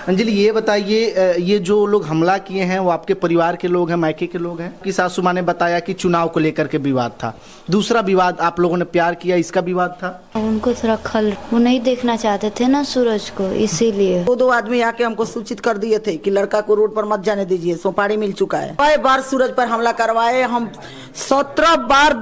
अंजलि ये बताइए, ये जो लोग हमला किए हैं वो आपके परिवार के लोग हैं, मायके के लोग हैं? कि सासू माँ ने बताया कि चुनाव को लेकर के विवाद था। दूसरा विवाद, आप लोगों ने प्यार किया, इसका विवाद था। उनको थोड़ा वो नहीं देखना चाहते थे ना सूरज को, इसीलिए दो आदमी आके हमको सूचित कर दिए थे कि लड़का को रोड पर मत जाने दीजिए, सुपारी मिल चुका है। कई बार सूरज पर हमला करवाए, हम 17 बार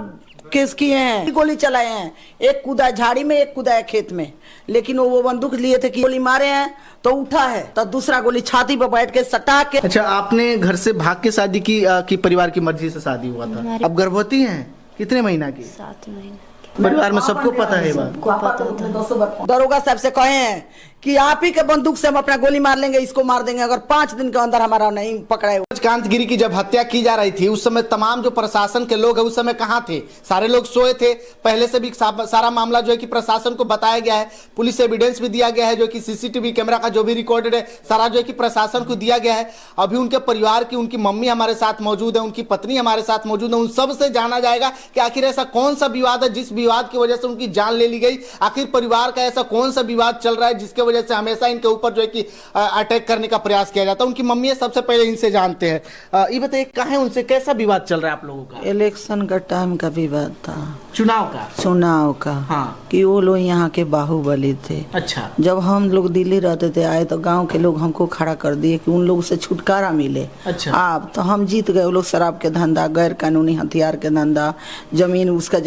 केस किए हैं, गोली चलाए हैं। एक कूदा झाड़ी में, एक कूदा खेत में, लेकिन वो बंदूक लिए थे कि गोली मारे हैं तो उठा है, तो दूसरा गोली छाती पर बैठ के सटा के। अच्छा, आपने घर से भाग के शादी की कि परिवार की मर्जी से शादी हुआ था? अब गर्भवती हैं? कितने महीना की? 7 महीने। परिवार में सबको पता है बात? दरोगा साहब से कहे हैं कि आप ही के बंदूक से हम अपना गोली मार लेंगे, इसको मार देंगे अगर 5 दिन के अंदर हमारा नहीं पकड़ाए। कांत गिरी की जब हत्या की जा रही थी उस समय तमाम जो प्रशासन के लोग हैं उस समय कहाँ थे? सारे लोग सोए थे। पहले से भी सारा मामला जो है कि प्रशासन को बताया गया है, पुलिस एविडेंस भी दिया गया है, जो कि सीसीटीवी कैमरा का जो भी रिकॉर्डेड है सारा जो है कि प्रशासन को दिया गया है। अभी उनके परिवार की, उनकी मम्मी हमारे साथ मौजूद है, उनकी पत्नी हमारे साथ मौजूद है। उन सब से जाना जाएगा कि आखिर ऐसा कौन सा विवाद है जिस विवाद की वजह से उनकी जान ले ली गई। आखिर परिवार का ऐसा कौन सा विवाद चल रहा है जिसके वजह से हमेशा इनके ऊपर जो है कि अटैक करने का प्रयास किया जाता है। उनकी मम्मी सबसे पहले इनसे जानते हैं। ये बताइए, कहाँ उनसे कैसा विवाद चल रहा है आप लोगों का? इलेक्शन का टाइम का विवाद था, चुनाव का। हाँ, कि वो लोग यहाँ के बाहुबली थे। अच्छा। जब हम लोग दिल्ली रहते थे, आए तो गांव के लोग हमको खड़ा कर दिए कि उन लोग से छुटकारा मिले। अच्छा। आप तो हम जीत गए। वो लोग शराब के धंधा, गैर कानूनी हथियार के धंधा, जमीन उसका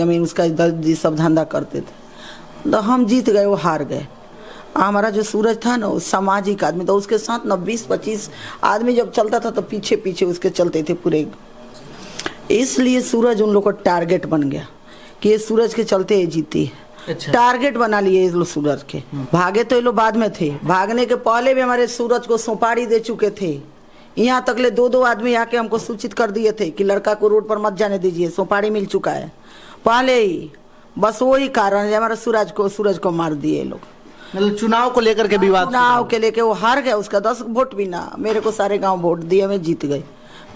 सब धंधा करते थे, तो हम जीत गए, वो हार गए। हमारा जो सूरज था ना, वो सामाजिक आदमी था, उसके साथ न 20-25 आदमी जब चलता था तो पीछे पीछे उसके चलते थे पूरे। इसलिए सूरज उन लोग को टारगेट बन गया कि ये सूरज के चलते ये जीती है। अच्छा। टारगेट बना लिए ये लोग सूरज के। भागे तो ये लोग बाद में थे, भागने के पहले भी हमारे सूरज को सुपारी दे चुके थे। यहाँ तक ले 2 आदमी आके हमको सूचित कर दिए थे कि लड़का को रोड पर मत जाने दीजिए, सुपारी मिल चुका है पहले ही। बस वही कारण है हमारा सूरज को मार दिए लोग। मतलब चुनाव को लेकर के विवाद? चुनाव के लेके वो हार गया, उसका 10 वोट भी ना, मेरे को सारे गांव वोट दिए, मैं जीत गई,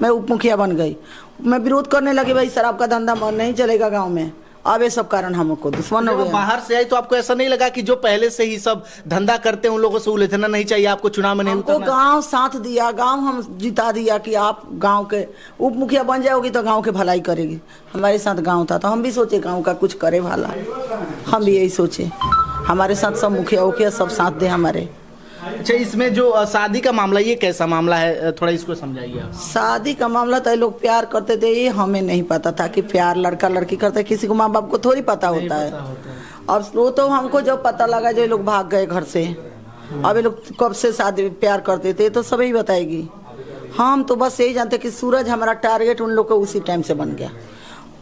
मैं उप मुखिया बन गई। मैं विरोध करने लगी, भाई शराब का धंधा नहीं चलेगा गांव में। अब ये सब कारण हमको दुश्मन हो गया। बाहर से आई तो आपको ऐसा नहीं लगा कि जो पहले से ही सब धंधा करते हैं उन लोगों से उलझना नहीं चाहिए, आपको चुनाव में नहीं उतरना? गांव साथ दिया, गांव हम जिता दिया कि आप गांव के उप मुखिया बन जाओगी तो गांव के भलाई करेगी। हमारे साथ गांव था तो हम भी सोचे गांव का कुछ करे भला, हम भी यही सोचे। हमारे साथ सब मुखिया उखिया सब साथ दे हमारे। अच्छा, इसमें जो शादी का मामला, ये कैसा मामला है, थोड़ा इसको समझाइए। शादी का मामला तो लोग प्यार करते थे, ये हमें नहीं पता था कि प्यार लड़का लड़की करते, किसी को माँ बाप को थोड़ी पता होता है। और वो तो हमको जब पता लगा जो ये लोग भाग गए घर से, अब ये लोग कब से शादी प्यार करते थे तो सभी बताएगी। हम तो बस यही जानते कि सूरज हमारा टारगेट उन लोग को उसी टाइम से बन गया।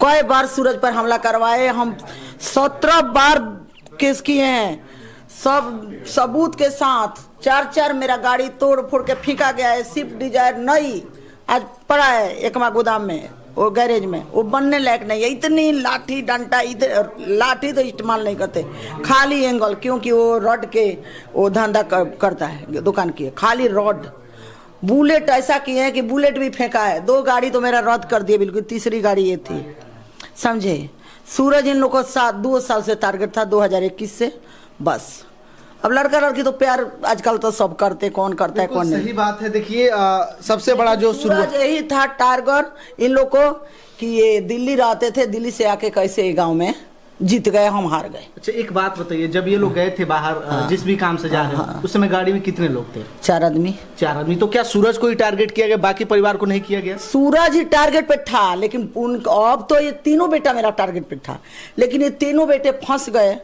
कई बार सूरज पर हमला करवाए, हम 17 बार केस किए हैं, सब सबूत के साथ। 4 मेरा गाड़ी तोड़ फोड़ के फेंका गया है, स्विफ्ट डिजायर नई आज पड़ा है एकमा गोदाम में, वो गैरेज में, वो बनने लायक नहीं है। इतनी लाठी डंडा, इधर लाठी तो इस्तेमाल नहीं करते, खाली एंगल, क्योंकि वो रॉड के वो धंधा करता है दुकान की, खाली रॉड। बुलेट ऐसा किए हैं कि बुलेट भी फेंका है। 2 गाड़ी तो मेरा रद्द कर दिए बिल्कुल, तीसरी गाड़ी ये थी, समझे। सूरज इन लोगों को 2 साल से टारगेट था, 2021 से। बस अब लड़का लड़की तो प्यार आजकल तो सब करते, कौन करता है कौन नहीं। सही बात है। देखिए, सबसे बड़ा जो सूरज यही था टारगेट इन लोग को कि ये दिल्ली रहते थे, दिल्ली से आके कैसे गांव में जीत गए, हम हार गए। अच्छा, एक बात बताइए, जब ये लोग गए थे बाहर, जिस भी काम से जा रहे हैं, उस समय गाड़ी में कितने लोग थे? 4 आदमी। 4 आदमी। तो क्या सूरज को ही टारगेट किया गया, बाकी परिवार को नहीं किया गया? सूरज ही टारगेट पे था, लेकिन अब तो ये तीनों बेटा मेरा टारगेट पे था, लेकिन ये तीनों बेटे फंस गए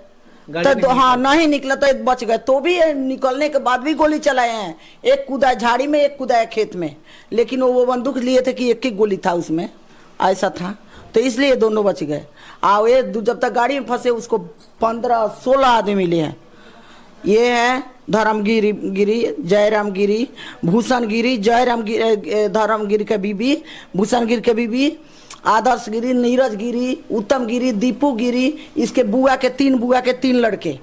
तो हाँ नहीं निकला तो बच गए। तो भी निकलने के बाद भी गोली चलाए हैं, एक कूदा झाड़ी में, एक कूदा खेत में, लेकिन वो बंदूक लिए थे कि एक गोली था उसमें, ऐसा था, तो इसलिए दोनों बच गए। ये जब तक गाड़ी में फंसे उसको 15-16 आदमी मिले हैं। ये है धर्मगिरी, जयराम गिरी, भूषण गिरी, धर्मगिरी के बीबी, भूषण गिरी के बीबी, आदर्श गिरी, नीरज गिरी, उत्तम गिरी, दीपू गिरी, इसके बुआ के 3 लड़के।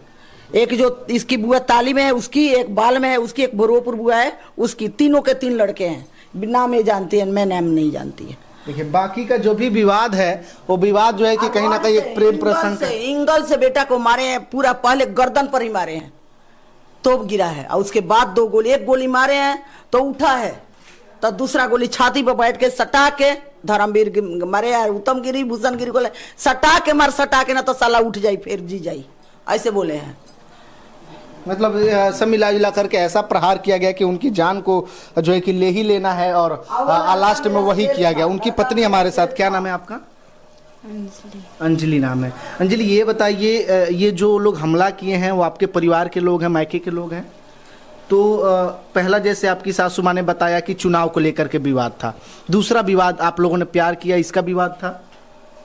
एक जो इसकी बुआ ताली में है उसकी, एक बाल में है उसकी, एक बोरोपुर बुआ है उसकी, तीनों के 3 लड़के हैं। नाम ये जानती है, मैं नाम नहीं जानती है। देखिए, बाकी का जो भी विवाद है वो विवाद जो है कि कहीं ना कहीं एक प्रेम प्रसंग इंगल से बेटा को मारे हैं, पूरा पहले गर्दन पर ही मारे हैं, तोप गिरा है और उसके बाद 2 गोली, एक गोली मारे हैं तो उठा है, तो दूसरा गोली छाती पर बैठ के सटा के धर्मवीर मरे है, उत्तम गिरी भूषण गिरी को सटा के मार, सटा के ना तो साला उठ जाई फिर जी जाई, ऐसे बोले हैं। मतलब सब मिला जुला करके ऐसा प्रहार किया गया कि उनकी जान को जो है कि ले ही लेना है और लास्ट में वही किया गया। उनकी पत्नी हमारे साथ, क्या नाम है आपका? अंजलि। अंजलि नाम है। अंजलि ये बताइए, ये जो लोग हमला किए हैं वो आपके परिवार के लोग हैं, मायके के लोग हैं? तो पहला जैसे आपकी सासू माँ ने बताया कि चुनाव को लेकर के विवाद था, दूसरा विवाद आप लोगों ने प्यार किया, इसका विवाद था?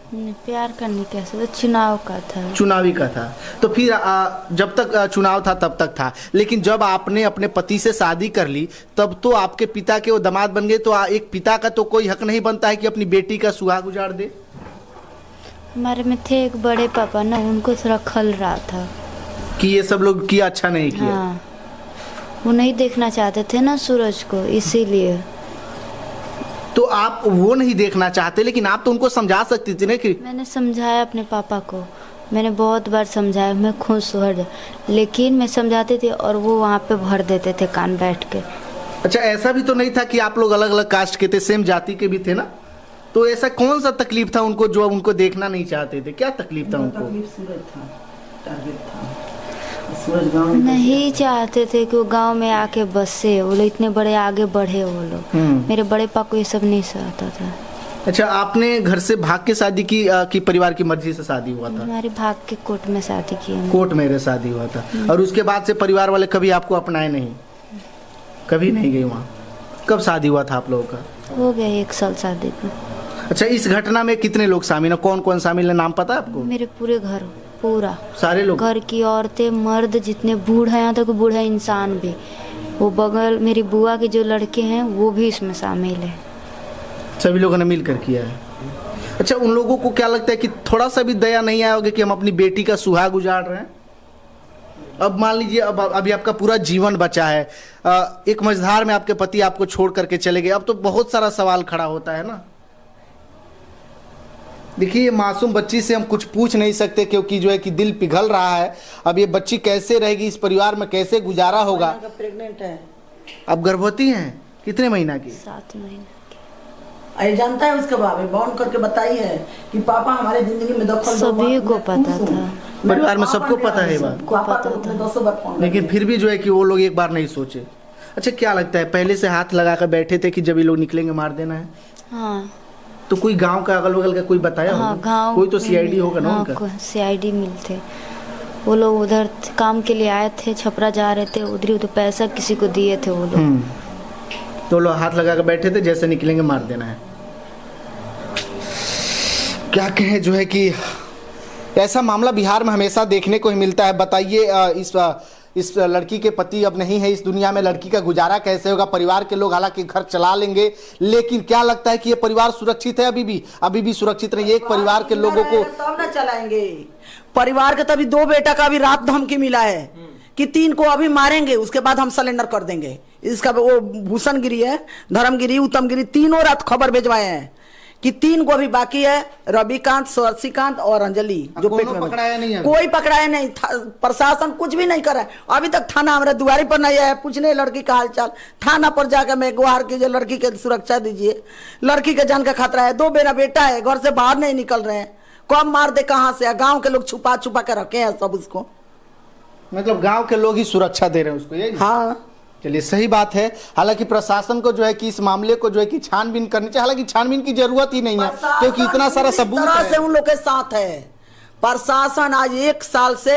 प्यार करने कैसे, तो चुनाव का था, चुनावी का था। तो फिर जब तक चुनाव था तब तक था, लेकिन जब आपने अपने पति से शादी कर ली तब तो आपके पिता के वो दामाद बन गए, तो एक पिता का तो कोई हक नहीं बनता है कि अपनी बेटी का सुहाग उजाड़ दे? हमारे में थे एक बड़े पापा ना, उनको थोड़ा खल रहा था कि ये सब लोग किया अच्छा नहीं किया। हाँ, वो नहीं देखना चाहते थे ना सूरज को, इसीलिए। तो आप वो नहीं देखना चाहते, लेकिन आप तो उनको समझा सकती थी ना कि। मैंने समझाया अपने पापा को, मैंने बहुत बार समझाया, मैं खुश हो, लेकिन मैं समझाती थी और वो वहाँ पे भर देते थे कान बैठ के। अच्छा, ऐसा भी तो नहीं था कि आप लोग अलग अलग कास्ट के थे, सेम जाति के भी थे ना, तो ऐसा कौन सा तकलीफ था उनको जो उनको देखना नहीं चाहते थे? क्या तकलीफ था उनको? नहीं चाहते थे कि वो गांव में आके बसे, वो लोग इतने बड़े आगे बढ़े वो लोग। मेरे बड़े पापा को ये सब नहीं सहता था। अच्छा, आपने घर से भाग के शादी की कि परिवार की मर्जी से शादी हुआ था? हमारी भाग के कोर्ट में शादी की है। कोर्ट में शादी हुआ था, और उसके बाद से परिवार वाले कभी आपको अपनाए नहीं? कभी नहीं गई वहाँ? कब शादी हुआ था आप लोगों का? हो गया 1 साल शादी को। अच्छा, इस घटना में कितने लोग शामिल हैं, कौन कौन शामिल है, नाम पता है आपको? मेरे पूरे घर, पूरा सारे लोग, घर की औरतें मर्द जितने बूढ़े, यहाँ तक बूढ़े इंसान भी, वो बगल मेरी बुआ के जो लड़के हैं वो भी इसमें शामिल है। सभी लोगों ने मिलकर किया है। अच्छा, उन लोगों को क्या लगता है कि थोड़ा सा भी दया नहीं आया होगा कि हम अपनी बेटी का सुहाग उजाड़ रहे हैं? अब मान लीजिए, अब अभी आपका पूरा जीवन बचा है, एक मझधार में आपके पति आपको छोड़ करके चले गए, अब तो बहुत सारा सवाल खड़ा होता है ना। देखिए, ये मासूम बच्ची से हम कुछ पूछ नहीं सकते क्योंकि जो है कि दिल पिघल रहा है। अब ये बच्ची कैसे रहेगी, इस परिवार में कैसे गुजारा होगा? प्रेग्नेंट है, अब गर्भवती हैं, कितने महीना की? 7 महीने। अरे जानता है उसके बारे में बॉन्ड करके बताई है कि पापा हमारे जिंदगी में दखल, सभी को पता था, परिवार में सबको पता है बात, लेकिन फिर भी जो है कि वो लोग एक बार नहीं सोचे। अच्छा, क्या लगता है पहले से हाथ लगा कर बैठे थे कि जब ये लोग निकलेंगे मार देना है? हाँ। तो कोई गांव का अगल बगल का कोई बताया? हाँ, गांव कोई तो सीआईडी होगा ना? उनका सीआईडी मिलते, वो लोग उधर काम के लिए आए थे, छपरा जा रहे थे, उधर तो पैसा किसी को दिए थे वो लोग, तो लोग हाथ लगा कर बैठे थे, जैसे निकलेंगे मार देना है। क्या कहें, जो है कि ऐसा मामला बिहार में हमेशा देखने को ही मिलता है। बताइए, इस लड़की के पति अब नहीं है इस दुनिया में, लड़की का गुजारा कैसे होगा? परिवार के लोग हालांकि घर चला लेंगे, लेकिन क्या लगता है कि ये परिवार सुरक्षित है? अभी भी सुरक्षित नहीं है? एक परिवार के लोगों को तब ना चलाएंगे। परिवार के तभी 2 बेटा का भी रात धमकी मिला है कि 3 को अभी मारेंगे, उसके बाद हम सिलेंडर कर देंगे। इसका वो भूषण गिरी है, धर्मगिरी, उत्तम गिरी, तीनों रात खबर भिजवाए हैं कि 3 को अभी बाकी है, रविकांत, शशिकांत और अंजलि, जो पेट में पकड़ाया नहीं है। कोई पकड़ाया नहीं, प्रशासन कुछ भी नहीं कर रहा है अभी तक। थाना हमारे दुआरी पर नहीं आया पूछने लड़की का हालचाल। थाना पर जाकर मैं गुहार कीजिए, लड़की के सुरक्षा दीजिए, लड़की के जान का खतरा है, 2 मेरा बेटा है, घर से बाहर नहीं निकल रहे हैं, कब मार दे कहाँ से? गाँव के लोग छुपा छुपा के रखे हैं सब उसको, मतलब गाँव के लोग ही सुरक्षा दे रहे हैं उसको, यही? हाँ, चलिए, सही बात है। हालांकि प्रशासन को जो है कि इस मामले को जो है कि छानबीन करनी चाहिए, हालांकि छानबीन की जरूरत ही नहीं है क्योंकि इतना सारा सबूत है। से उन लोग के साथ है प्रशासन। आज 1 साल से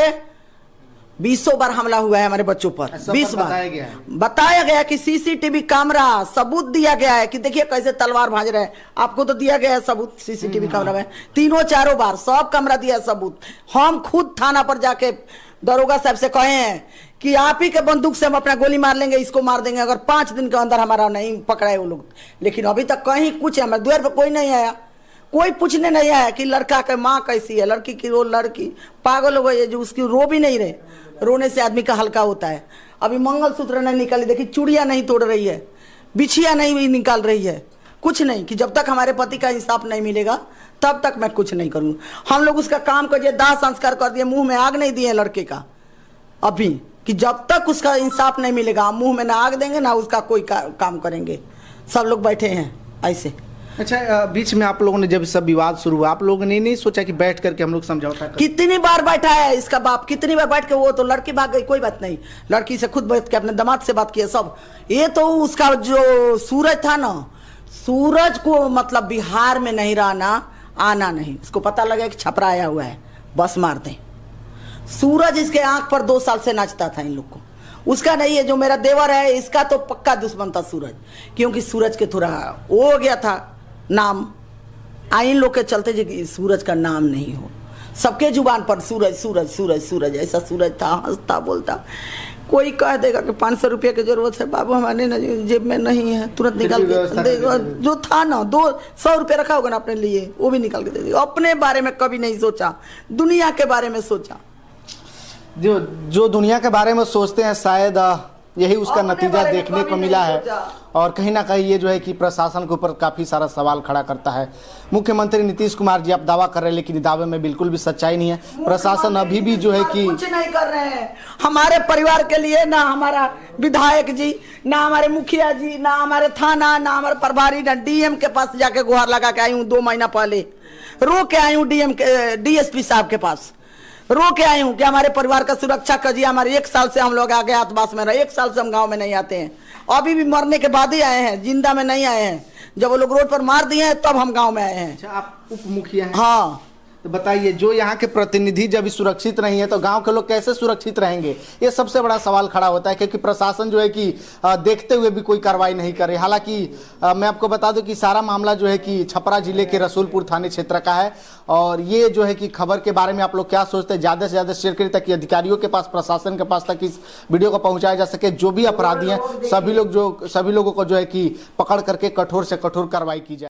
20 बार हमला हुआ है हमारे बच्चों पर, 20 बार बताया गया कि सीसीटीवी कैमरा सबूत दिया गया है कि देखिए कैसे तलवार भाज रहे हैं, आपको तो दिया गया है सबूत सीसीटीवी कैमरा में, 3-4 बार सब कैमरा दिया सबूत। हम खुद थाना पर जाके दरोगा साहब से कहे हैं कि आप ही के बंदूक से हम अपना गोली मार लेंगे, इसको मार देंगे अगर 5 दिन के अंदर हमारा नहीं पकड़ाए वो लोग। लेकिन अभी तक कहीं कुछ हमारे द्वार पर कोई नहीं आया, कोई पूछने नहीं आया कि लड़का के माँ कैसी है, लड़की की वो लड़की पागल हो गई है जो उसकी रो भी नहीं रहे, रोने से आदमी का हल्का होता है। अभी मंगलसूत्र नहीं निकाली, देखिए चूड़ियाँ नहीं तोड़ रही है, बिछिया नहीं निकाल रही है, कुछ नहीं, कि जब तक हमारे पति का इंसाफ नहीं मिलेगा तब तक मैं कुछ नहीं करूँ। हम लोग उसका काम कर दिए, दाह संस्कार कर दिए, मुंह में आग नहीं दिए लड़के का अभी कि जब तक उसका इंसाफ नहीं मिलेगा हम मुंह में ना आग देंगे ना उसका कोई काम करेंगे। सब लोग बैठे हैं ऐसे। अच्छा, बीच में आप लोगों ने जब सब विवाद शुरू हुआ आप लोगों ने नहीं सोचा कि बैठ करके हम लोग समझौता करें? कितनी बार बैठा है इसका बाप, कितनी बार बैठ के, वो तो लड़की भाग गई, कोई बात नहीं, लड़की से खुद बैठ के अपने दामाद से बात किया सब। ये तो उसका जो सूरज था ना, सूरज को मतलब बिहार में नहीं रहना, आना नहीं, उसको पता लगा कि छपरा आया हुआ है बस मार दे। सूरज इसके आंख पर 2 साल से नाचता था इन लोग को, उसका नहीं है। जो मेरा देवर है इसका तो पक्का दुश्मन था सूरज, क्योंकि सूरज के थोड़ा हो गया था नाम, इन लोग के चलते जो सूरज का नाम नहीं हो, सबके जुबान पर सूरज सूरज सूरज सूरज, ऐसा सूरज था, हंसता बोलता। कोई कह देगा कि 500 रुपये की जरूरत है, बाबू हमारे न जेब में नहीं है, तुरंत निकाल के देगा। जो था ना 200 रुपये रखा होगा ना अपने लिए, वो भी निकाल के दे देगा। अपने बारे में कभी नहीं सोचा, दुनिया के बारे में सोचा। जो दुनिया के बारे में सोचते हैं शायद यही उसका नतीजा देखने को मिला है। और कहीं ना कहीं ये जो है कि प्रशासन के ऊपर काफ़ी सारा सवाल खड़ा करता है। मुख्यमंत्री नीतीश कुमार जी आप दावा कर रहे हैं, लेकिन दावे में बिल्कुल भी सच्चाई नहीं है। प्रशासन अभी भी जो है कि कुछ नहीं कर रहे हैं हमारे परिवार के लिए, ना हमारा विधायक जी, ना हमारे मुखिया जी, ना हमारे थाना, ना हमारे प्रभारी, ना डीएम के पास जाके गुहार लगा के आई हूँ 2 महीना पहले, रो के आई हूँ डीएम के डीएसपी साहब के पास रो के आई हूँ कि हमारे परिवार का सुरक्षा करिए। हमारे 1 साल से हम लोग आगे आतवास में रहे, 1 साल से हम गांव में नहीं आते हैं, अभी भी मरने के बाद ही आए हैं, जिंदा में नहीं आए हैं। जब वो लोग रोड पर मार दिए हैं तब हम गांव में आए हैं। अच्छा, आप उप मुखिया हैं? हाँ। तो बताइए, जो यहाँ के प्रतिनिधि जब सुरक्षित नहीं है तो गांव के लोग कैसे सुरक्षित रहेंगे? ये सबसे बड़ा सवाल खड़ा होता है, क्योंकि प्रशासन जो है कि देखते हुए भी कोई कार्रवाई नहीं करे। हालांकि मैं आपको बता दूं कि सारा मामला जो है कि छपरा जिले के रसूलपुर थाने क्षेत्र का है। और ये जो है कि खबर के बारे में आप लोग क्या सोचते हैं, ज़्यादा से ज़्यादा शेयर करिए ताकि अधिकारियों के पास, प्रशासन के पास तक इस वीडियो को पहुँचाया जा सके। जो भी अपराधी हैं सभी लोगों को जो है कि पकड़ करके कठोर से कठोर कार्रवाई की जाए।